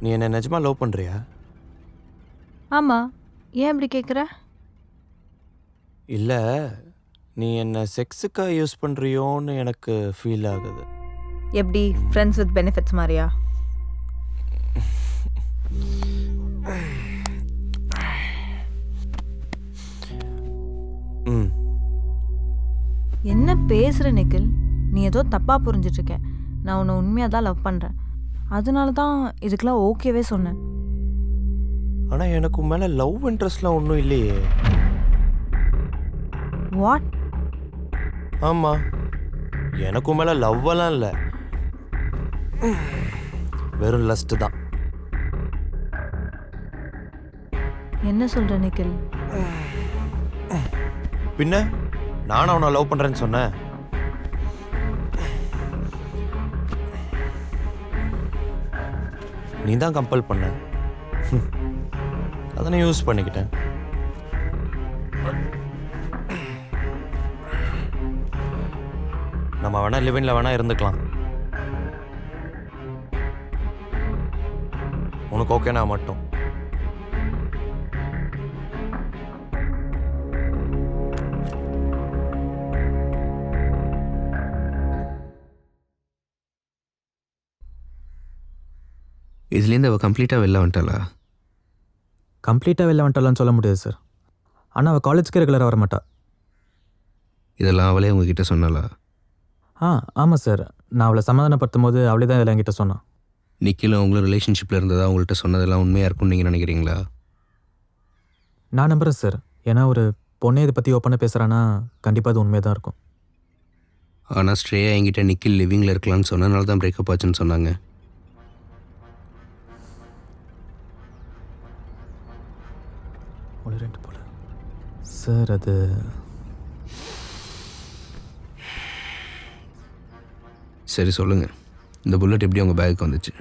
நீ என்ன நிஜமா லவ் பண்ணுறியா? ஆமாம், ஏன் இப்படி கேட்குற? இல்லை, நீ என்ன செக்ஸுக்காக யூஸ் பண்ணுறியோன்னு எனக்கு ஃபீல் ஆகுது. எப்படி ஃப்ரெண்ட்ஸ் வித் பெனிஃபிட்ஸ் மாதிரியா? ம். என்ன பேசுகிற நிக்கில்? நீ ஏதோ தப்பாக புரிஞ்சிட்ருக்க. நான் உன்னை உண்மையாக தான் லவ் பண்ணுறேன். அதனால தான் இதுக்கெல்லாம் ஓகேவே சொன்னேன். ஆனால் எனக்கு உன் மேலே லவ் இன்ட்ரெஸ்ட்லாம் ஒன்றும் இல்லையே. வாட்? ஆமாம், எனக்கு உன் மேலே லவ்வெல்லாம் இல்லை, வெறும் லஸ்ட்டு தான். என்ன சொல்கிற நிக்கில்? பின்ன நானும் அவனை லவ் பண்ணுறேன்னு சொன்னேன். நீ தான் கம்பல் பண்ண, அதை நான் யூஸ் பண்ணிக்கிட்டேன். நம்ம வேணா லிவின்ல வேணா இருந்துக்கலாம். உனக்கு ஓகேனா மட்டும். இதுலேருந்து அவள் கம்ப்ளீட்டாக வெளில வந்துட்டாளா? கம்ப்ளீட்டாக வெளில வந்துட்டாலான்னு சொல்ல முடியாது சார். ஆனால் அவள் காலேஜ்க்கு ரெகுலராக வர மாட்டா. இதெல்லாம் அவளே உங்ககிட்ட சொன்னாளா? ஆமாம் சார். நான் அவளை சமாதானப்படுத்தும் போது அவளே தான் இதெல்லாம் என்கிட்ட சொன்னான். நிக்கிலும் அவங்களும் ரிலேஷன்ஷிப்பில் இருந்ததா உங்கள்கிட்ட சொன்னதெல்லாம் உண்மையாக இருக்கும்னு நீங்கள் நினைக்கிறீங்களா? நான் நம்புகிறேன் சார். ஏன்னா ஒரு பொண்ணே இதை பற்றி ஓப்பனாக பேசுகிறான்னா கண்டிப்பாக அது உண்மையாக தான் இருக்கும். ஆனால் ஸ்ட்ரேயா என்கிட்ட நிக்கில் லிவிங்கில் இருக்கலாம்னு சொன்னனால தான் பிரேக்கப் ஆச்சுன்னு சொன்னாங்க. ஒரு 2 போல சார். அது சரி சொல்லுங்கள், இந்த புல்லட் எப்படி உங்கள் பேக்குக்கு வந்துச்சு?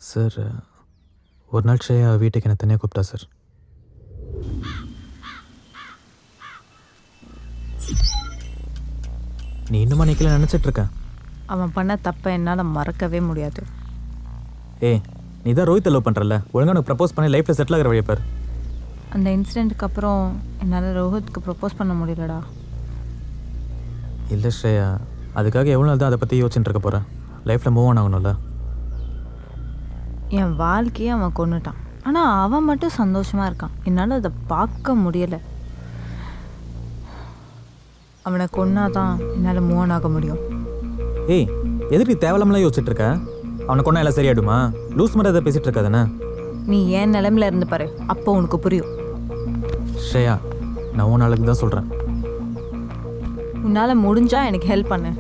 சார், ஒரு நாள் ஸ்ரேயா வீட்டுக்கு என்னை தனியாக கூப்பிட்டா சார். நீ இன்னுமா நிக்கல நினச்சிட்ருக்கேன். அவன் பண்ண தப்பை என்னால் மறக்கவே முடியாது. நீ தான் ரோஹித்தை லவ் பண்ணுறல, ஒழுங்காக உனக்கு ப்ரப்போஸ் பண்ணி லைஃப்பில் செட்டில் ஆகிற வழியை பாரு. அந்த இன்சிடெண்ட்டுக்கு அப்புறம் என்னால் ரோஹித்துக்கு ப்ரப்போஸ் பண்ண முடியலடா. இல்லை ஸ்ரேயா, அதுக்காக எவ்வளோ நாள் தான் அதை பற்றி யோசிச்சுட்டு இருக்க போகிறேன்? லைஃப்பில் மூவ் ஆன் ஆகணும்ல. என் வாழ்க்கையை அவன் கொன்னுட்டான். ஆனால் அவன் மட்டும் சந்தோஷமாக இருக்கான். என்னால் அதை பார்க்க முடியலை. அவனை கொன்னாதான் என்னால் மூவ் ஆன் ஆக முடியும். எதுக்கு தேவலாமலாம் யோசிச்சுட்டு இருக்க? அவனை கொண்டா எல்லாம் சரியாயிடுமா? லூஸ் மாதிரி அதை பேசிகிட்டு இருக்காதானே? நீ ஏன் நிலைமையில இருந்து பாரு, அப்போ உனக்கு புரியும். ஸ்ரேயா, நான் உன் நாளுக்கு தான் சொல்கிறேன். உன்னால் முடிஞ்சா எனக்கு ஹெல்ப் பண்ணு.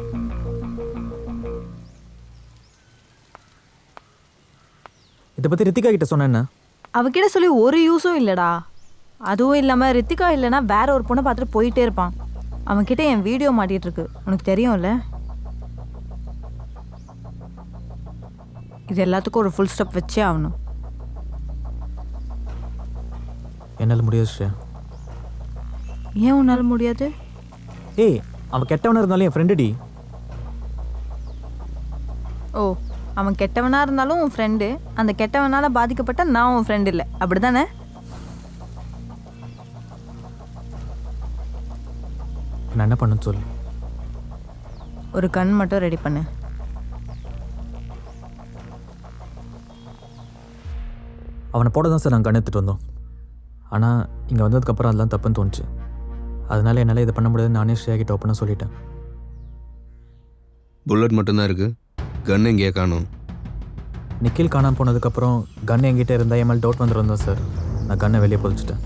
இதை பற்றி ரித்திகா கிட்ட சொன்னேன். அவகிட்ட சொல்லி ஒரு யூஸும் இல்லைடா. அதுவும் இல்லாமல் ரித்திகா இல்லைன்னா வேற ஒரு பொண்ணை பார்த்துட்டு போயிட்டே இருப்பான். அவன்கிட்ட என் வீடியோ மாட்டிகிட்டு இருக்கு, உனக்கு தெரியும்ல. இது எல்லாத்துக்கும் ஒரு ஃபுல் ஸ்டாப் வச்சே ஆகணும். என்னால் முடியாது ஸ்ரேயா. ஏன் உன்னால் முடியாது? அவன் கெட்டவனாக இருந்தாலும் என் ஃப்ரெண்டுடி. ஓ, அவன் கெட்டவனாக இருந்தாலும் உன் ஃப்ரெண்டு. அந்த கெட்டவனால் பாதிக்கப்பட்ட நான் உன் ஃப்ரெண்டு இல்லை, அப்படி தானே? நான் என்ன பண்ணுன்னு சொல்லு. ஒரு கன் மட்டும் ரெடி பண்ணு. அவனை போட தான் சார் நாங்கள் கண் எடுத்துகிட்டு வந்தோம். ஆனால் இங்கே வந்ததுக்கப்புறம் அதெல்லாம் தப்புன்னு தோணுச்சு. அதனால என்னால் இதை பண்ண முடியாதுன்னு நானே ஸ்ரேயா கிட்ட ஓப்பனாக சொல்லிட்டேன். புல்லட் மட்டும்தான் இருக்குது, கன் எங்கேயே காணும். நிக்கில் காணாமல் போனதுக்கப்புறம் கன் என்கிட்ட இருந்தால் என் மேலே டவுட் வந்துருந்தோம் சார். நான் கன்னை வெளியே பொதிச்சிட்டேன்.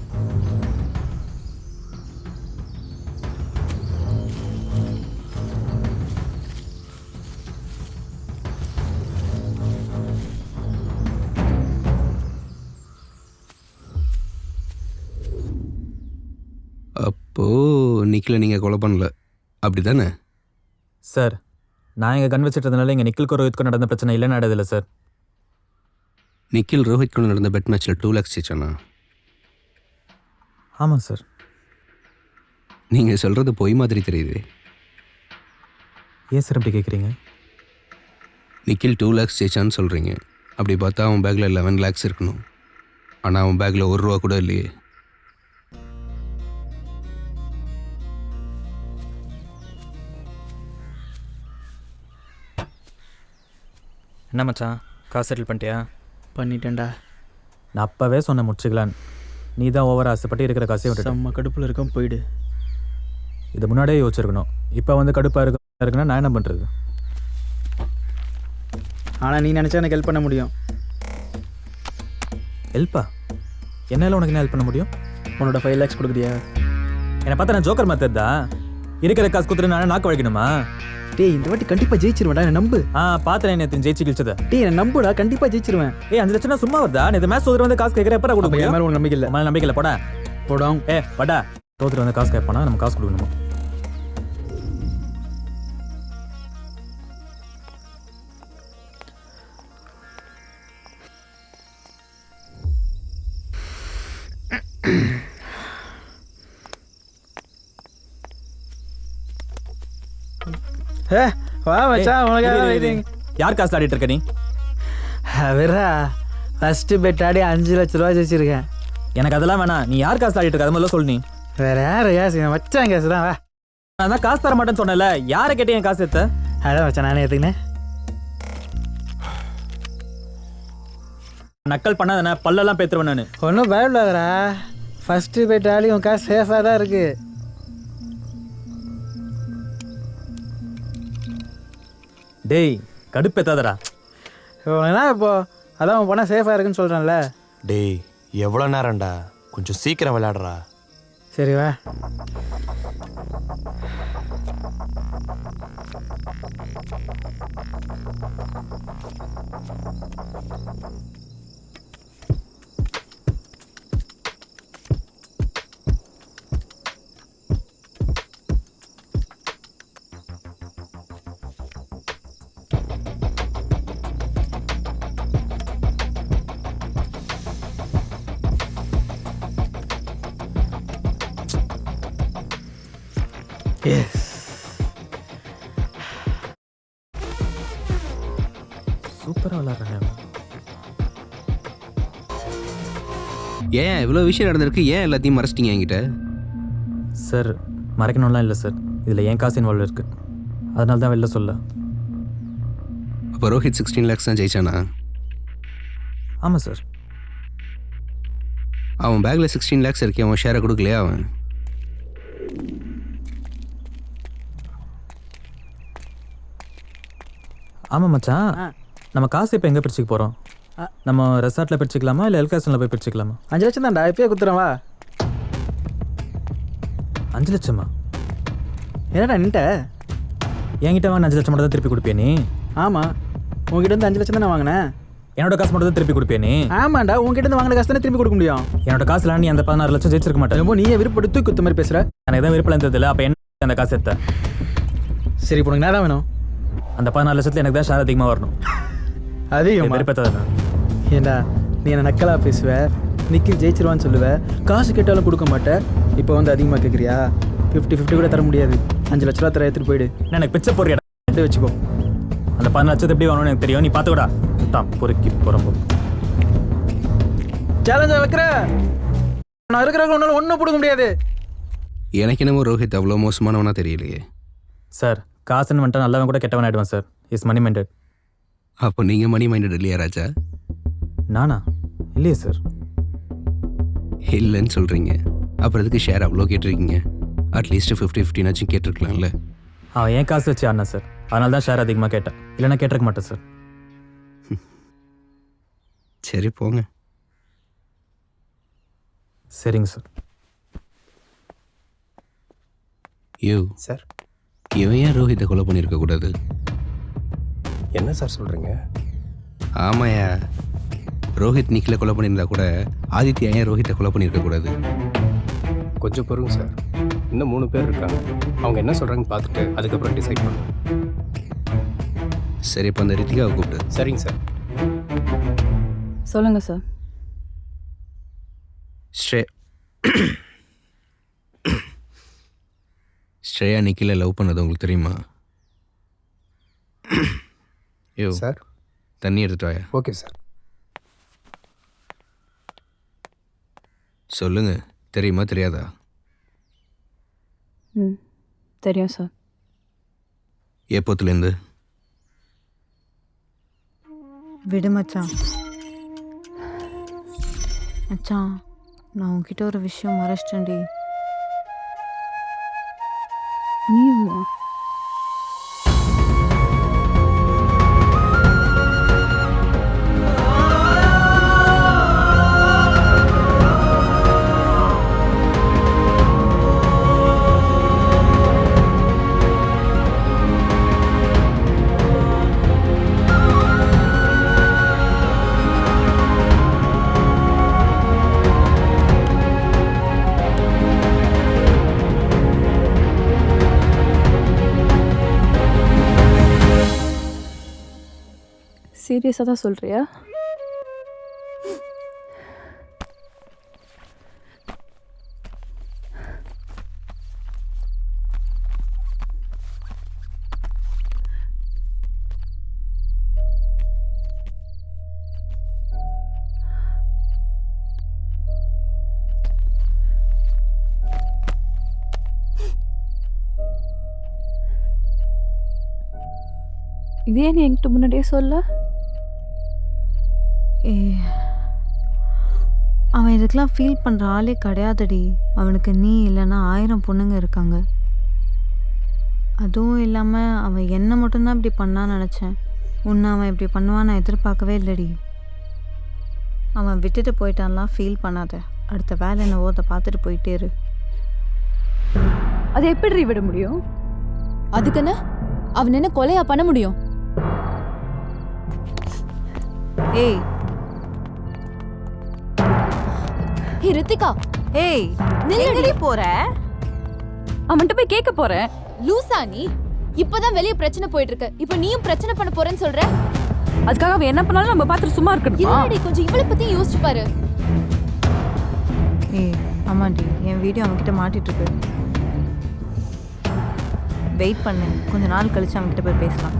அப்போது நிக்கில் நீங்கள் கொலை பண்ணல, அப்படி தானே? சார், நான் இங்கே கன் வச்சுட்டதுனால இங்கே நிக்கிலுக்கு ரோஹித்க்கும் நடந்த பிரச்சனை இல்லை நடதில்லை சார். நிக்கில் ரோஹித் கூட நடந்த பெட் மேட்ச்சில் 2 lakhs ஜெயிச்சானா? ஆமாம் சார். நீங்கள் சொல்கிறது பொய் மாதிரி தெரியுது. ஏன் சார் அப்படி கேட்குறீங்க? நிக்கில் 2 lakhs ஜெயிச்சான்னு சொல்கிறீங்க, அப்படி பார்த்தா அவன் பேக்கில் 11 lakhs இருக்கணும். ஆனால் அவன் பேக்கில் ₹1 கூட இல்லையே. என்ன மச்சான், காசு செட்டில் பண்ணிட்டியா? பண்ணிட்டேன்டா. நான் அப்போவே சொன்னேன் முடிச்சுக்கலான்னு. நீ தான் ஓவர் ஆசைப்பட்டு இருக்கிற காசையும் விட்டுட்ட. செம்ம கடுப்பில் இருக்கோம், போயிடு. இது முன்னாடியே யோசிச்சிருக்கணும். இப்போ வந்து கடுப்பாக இருக்குன்னா நான் என்ன பண்ணுறது? ஆனால் நீ நினச்சா எனக்கு ஹெல்ப் பண்ண முடியும். ஹெல்ப்பா? என்னால் உனக்கு என்ன ஹெல்ப் பண்ண முடியும்? உன்னோட 5 lakhs கொடுக்குறியா? என்னை பார்த்தா நான் ஜோக்கர் மெத்தட் தான். இருக்கிற காசு கொடுத்துட்டு நான் நாக்கு வழிக்கணுமா? டேய், இந்த வாட்டி கண்டிப்பாக ஜெயிச்சிருவேன்டா, என்ன நம்பு. பார்த்தேன் நேற்று ஜெயிச்சு கிழிச்சதை. டேய், என்ன நம்புடா, கண்டிப்பாக ஜெயிச்சிருவேன். 5 லட்சம் சும்மா வருதா? இந்த மேட்ச் தோத்துட்டு வந்து காசு கேட்குற எப்போ கொடுக்க என் மேலே உனக்கு நம்பிக்கை இல்லை. மேலே நம்பிக்கை இல்லை. போடா போடாம். படா. தோத்துட்டு வந்து காசு கேட்பானா நம்ம காசு கொடுக்கணுமா? வா மச்சான், உனக்காக வெயிட்டிங். யார் காசு ஆடிட்டு இருக்க நீ? அவரா ஃபஸ்ட்டு பெட் ஆடி 5 லட்ச ரூபா ஜெயிச்சிருக்கேன். எனக்கு அதெல்லாம் வேணாம். நீ யார் காசு ஆடிட்டு இருக்க? அது முதல்ல சொல்லு. நீ வேற யார் காசு? என் மச்சான் காசு தான். வா, நான் தான் காசு தர மாட்டேன்னு சொன்னேன்ல. யாரை கேட்டு என் காசு எடுத்த? அதான் மச்சான், நானே எடுத்துக்கினேன். நக்கல் பண்ணாதானே பல்லெல்லாம் பேத்துருவேன் நான். ஒன்றும் பயப்படாதடா. ஃபஸ்ட்டு பெட் ஆடி உன் காசு சேஃபாக தான் இருக்கு. டேய் கடுப்பேத்தாதடா. இவனா இப்போ அதான் உன் பணம் சேஃபாக இருக்குன்னு சொல்கிறேன்ல. டேய் எவ்வளோ நேரம்டா, கொஞ்சம் சீக்கிரம் விளையாடுறா. சரி வா. சூப்பராக விளையாடுறேன். ஏன் இவ்வளோ விஷயம் நடந்திருக்கு? ஏன் எல்லாத்தையும் மறைச்சிட்டீங்க என்கிட்ட? சார் மறைக்கணும்லாம் இல்லை சார். இதில் என் காசு இன்வால்வ் இருக்குது. அதனால தான் வெளில சொல்ல. அப்போ ரோஹித் 16 lakhs தான் ஜெயிச்சானா? ஆமாம் சார். அவன் பேக்கில் 16 lakhs இருக்கே, அவன் ஷேரை கொடுக்கலையா அவன்? ஆமாம் மச்சான். நம்ம காசு இப்போ எங்கே பிரிச்சுக்க போகிறோம்? நம்ம ரெசார்ட்டில் பிரிச்சுக்கலாமா இல்லை எல்காசனில் போய் பிரிச்சுக்கலாமா? 5 லட்சம் தான்டா, இப்பயே குத்துறேன். வா. 5 லட்சமா? என்னடா நின்ட்ட? என்கிட்ட வாங்க 5 லட்சம் மட்டும் தான் திருப்பி கொடுப்பியா நீ? ஆமாம், உங்ககிட்ட இருந்து 5 லட்சம் தானே வாங்கினேன். என்னோட காசு மட்டும் தான் திருப்பி கொடுப்பியா நீ? ஆமாண்டா, உங்ககிட்ட இருந்து வாங்கின காசு தானே திருப்பி கொடுக்க முடியும். என்னோட காசுலாம் நீ அந்த 16 லட்சம் ஜெயிச்சிருக்க மாட்டேன். ரொம்ப நீயே விருப்பப்பட்டு குத்த மாதிரி பேசுகிற. எனக்கு தான் விருப்பம் இருந்ததில்ல. அப்போ என்ன அந்த காசு எடுத்த? சரி, இப்போ உனக்கு நேரம் வேணும். அந்த 14 லட்சத்தில் எனக்கு தான் ஷேர் அதிகமாக வரணும். அதிகம் விருப்பத்தை ஏண்டா நீ என்ன நக்கலாக பேசுவ, நிக்கில் ஜெயிச்சிருவான்னு சொல்லுவ, காசு கேட்டாலும் கொடுக்க மாட்டேன். இப்போ வந்து அதிகமாக கேட்குறியா? 50-50 கூட தர முடியாது. 5 லட்ச ரூபா தர எடுத்துகிட்டு போயிடு. எனக்கு பிச்சை போடுறியா? எடுத்து வச்சுக்கோ. அந்த 14 லட்சத்தை எப்படி வரணும்னு எனக்கு தெரியும். நீ பார்த்துக்கூடா. தான் பொறுக்கி போகிறப்போ சேலஞ்சாக வைக்கிற நான் இருக்கிறவங்க ஒன்றால் ஒன்றும் பிடிக்க முடியாது. எனக்கு என்னமோ ரோஹித் அவ்வளோ மோசமானவனா தெரியலையே. சார் காசுன்னு வந்துட்டு நல்லவன் கூட கெட்டவன் ஆகிடுவான் சார். Is money minded. அப்போ நீங்கள் மணி மைண்டட் இல்லையா ராஜா? நானா? இல்லையே சார். இல்லைன்னு சொல்கிறீங்க. அப்புறம் எதுக்கு ஷேர் அவ்வளோ கேட்டிருக்கீங்க? அட்லீஸ்ட் 50-50 கேட்டிருக்கலாம்ல. அவன் என் காசு வச்சு ஆடினா சார். அதனால தான் ஷேர் அதிகமாக கேட்டேன். இல்லைன்னா கேட்டிருக்க மாட்டேன் சார். சரி போங்க. சரிங்க சார். யோ சார், இவன் ஏன் ரோஹித்தை கொலை பண்ணியிருக்க கூடாது? என்ன சார் சொல்கிறீங்க? ஆமாயா, ரோஹித் நிக்கில கொலை பண்ணியிருந்தா கூட ஆதித்யா ஏன் ரோஹித்தை கொலை பண்ணியிருக்க கூடாது? கொஞ்சம் பொறுங்க சார், இன்னும் 3 பேர் இருக்காங்க. அவங்க என்ன சொல்கிறாங்கன்னு பார்த்துட்டு அதுக்கப்புறம் டிசைட் பண்ணுவோம். சரி, இப்போ அந்த ரித்திகாவை கூப்பிட்டு. சரிங்க சார். சொல்லுங்க சார். ஸ்ரேயா நிக்கில லவ் பண்ணது உங்களுக்கு தெரியுமா? யோ சார், தண்ணி எடுத்துட்டு வாயா. Okay sir. சொல்லுங்க, தெரியுமா தெரியாதா? ம் தெரியும் சார். எப்போத்துலேருந்து? விடு மச்சான். மச்சான், நான் உன்கிட்ட ஒரு விஷயம் மறைச்சிட்டேன்டி. நீயுமா? சீரியஸாக தான் சொல்கிறியா? இதே நீ என்கிட்ட முன்னாடியே சொல்ல. அவன் இதுக்கெல்லாம் ஃபீல் பண்ணுற ஆளே கிடையாதுடி. அவனுக்கு நீ இல்லைன்னா 1000 பொண்ணுங்க இருக்காங்க. அதுவும் இல்லாமல் அவன் என்ன மட்டும்தான் இப்படி பண்ணான்னு நினச்சேன். உன்னை அவன் இப்படி பண்ணுவான்னு நான் எதிர்பார்க்கவே இல்லைடி. அவன் விட்டுட்டு போயிட்டான்லாம் ஃபீல் பண்ணாத. அடுத்த வேலை என்னவோ அதை பார்த்துட்டு போயிட்டே இரு. அதை எப்படி விட முடியும்? அதுக்குன்னு அவன் என்ன கொலையா பண்ண முடியும்? ஏய் ரித்திகா, ஏய் நில்லடி. போற? அவன்கிட்ட போய் கேட்க போறேன். லூசா நீ? இப்பதான் வெளிய பிரச்சனை போயிட்டு இருக்கு, இப்ப நீயும் பிரச்சனை பண்ண போறேன்னு சொல்ற? அதுக்காக அவன் என்ன பண்ணாலும் நம்ம பார்த்துட்டு சும்மா இருக்கணுமா? இல்லடி, கொஞ்சம் இவளை பத்தி யோசிச்சு பாரு. ஏய் ஆமாண்டி, என் வீடியோ அவன்கிட்ட மாட்டிட்டு இருக்கு. வெயிட் பண்ணு, கொஞ்ச நாள் கழிச்சு அவன்கிட்ட போய் பேசலாம்.